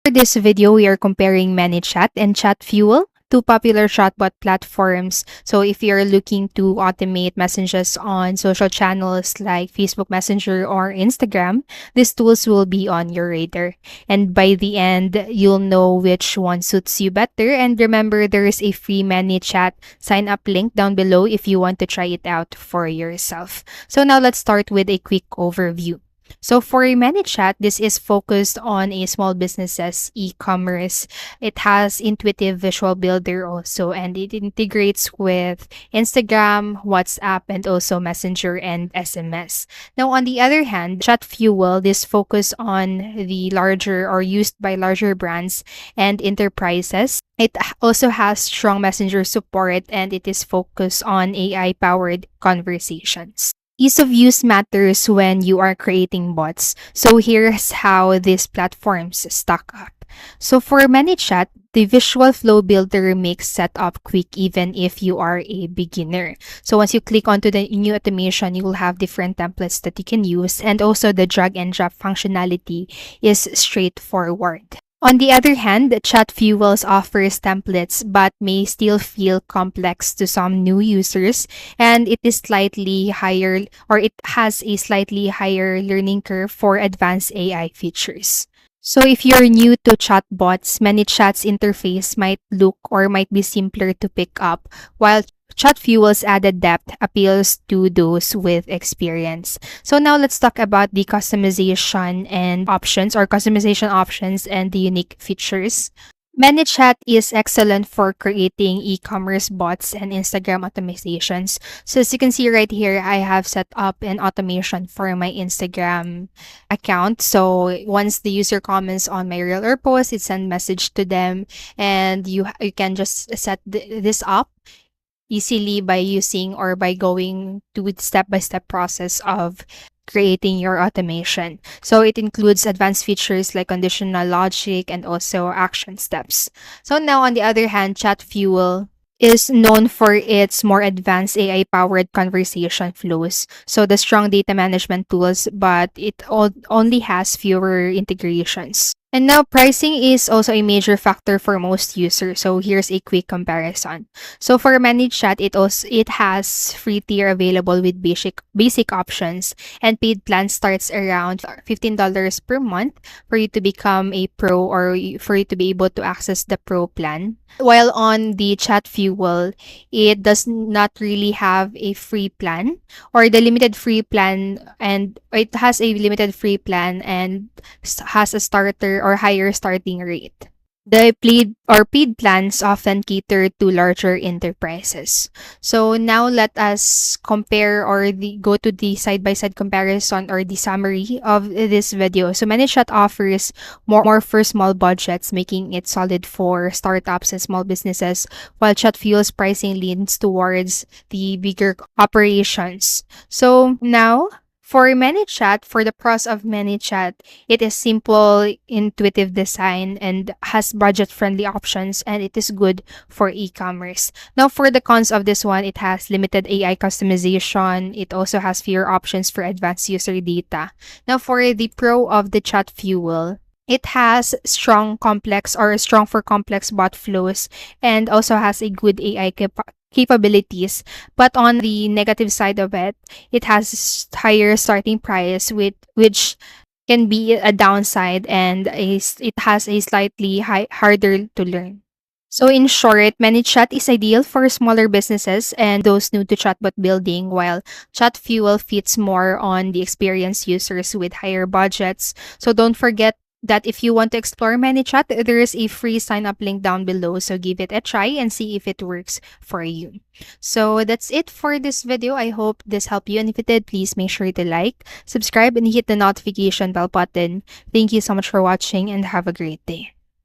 For this video, we are comparing ManyChat and Chatfuel, two popular chatbot platforms. So if you're looking to automate messages on social channels like Facebook Messenger or Instagram, these tools will be on your radar. And by the end, you'll know which one suits you better. And remember, there is a free ManyChat sign up link down below if you want to try it out for yourself. So now let's start with a quick overview. So for ManyChat, this is focused on a small businesses e-commerce. It has intuitive visual builder also, and it integrates with Instagram, WhatsApp, and also Messenger and SMS. Now, on the other hand, Chatfuel, this focus on the larger or used by larger brands and enterprises. It also has strong messenger support, and it is focused on AI-powered conversations. Ease of use matters when you are creating bots. So here's how these platforms stack up. So for ManyChat, the visual flow builder makes setup quick even if you are a beginner. So once you click onto the new automation, you will have different templates that you can use, and also the drag and drop functionality is straightforward. On the other hand, Chatfuels offers templates but may still feel complex to some new users, and it is slightly higher, or it has a slightly higher learning curve for advanced AI features. So if you're new to chatbots, ManyChat's interface might look or might be simpler to pick up, while Chatfuel's added depth appeals to those with experience. So now let's talk about the customization and options, or customization options and the unique features. ManyChat is excellent for creating e-commerce bots and Instagram automatizations. So as you can see right here, I have set up an automation for my Instagram account. So once the user comments on my reel or post, it sends message to them, and you can just set this up easily by using or by going to the step-by-step process of creating your automation. So it includes advanced features like conditional logic and also action steps. So now on the other hand, Chatfuel is known for its more advanced AI-powered conversation flows. So the strong data management tools, but it only has fewer integrations. And now pricing is also a major factor for most users. So here's a quick comparison. So for ManyChat, it has free tier available with basic options, and paid plan starts around $15 per month for you to become a pro, or for you to be able to access the pro plan. While on the Chatfuel, it does not really have a free plan, or the limited free plan, and it has a limited free plan and has a starter or higher starting rate. The paid plans often cater to larger enterprises. So now let us compare, or go to the side-by-side comparison or the summary of this video. So ManyChat offers more for small budgets, making it solid for startups and small businesses, while Chatfuel's pricing leans towards the bigger operations. So now, for ManyChat, for the pros of ManyChat, it is simple, intuitive design, and has budget-friendly options, and it is good for e-commerce. Now, for the cons of this one, it has limited AI customization. It also has fewer options for advanced user data. Now, for the pro of the Chatfuel, it has strong for complex bot flows, and also has a good AI capabilities. But on the negative side of it, it has higher starting price, which can be a downside, and it has a slightly harder to learn. So in short, ManyChat is ideal for smaller businesses and those new to chatbot building, while Chatfuel fits more on the experienced users with higher budgets. So don't forget that if you want to explore ManyChat, there is a free sign up link down below. So give it a try and see if it works for you. So that's it for this video. I hope this helped you, and if it did, please make sure to like, subscribe, and hit the notification bell button. Thank you so much for watching, and have a great day.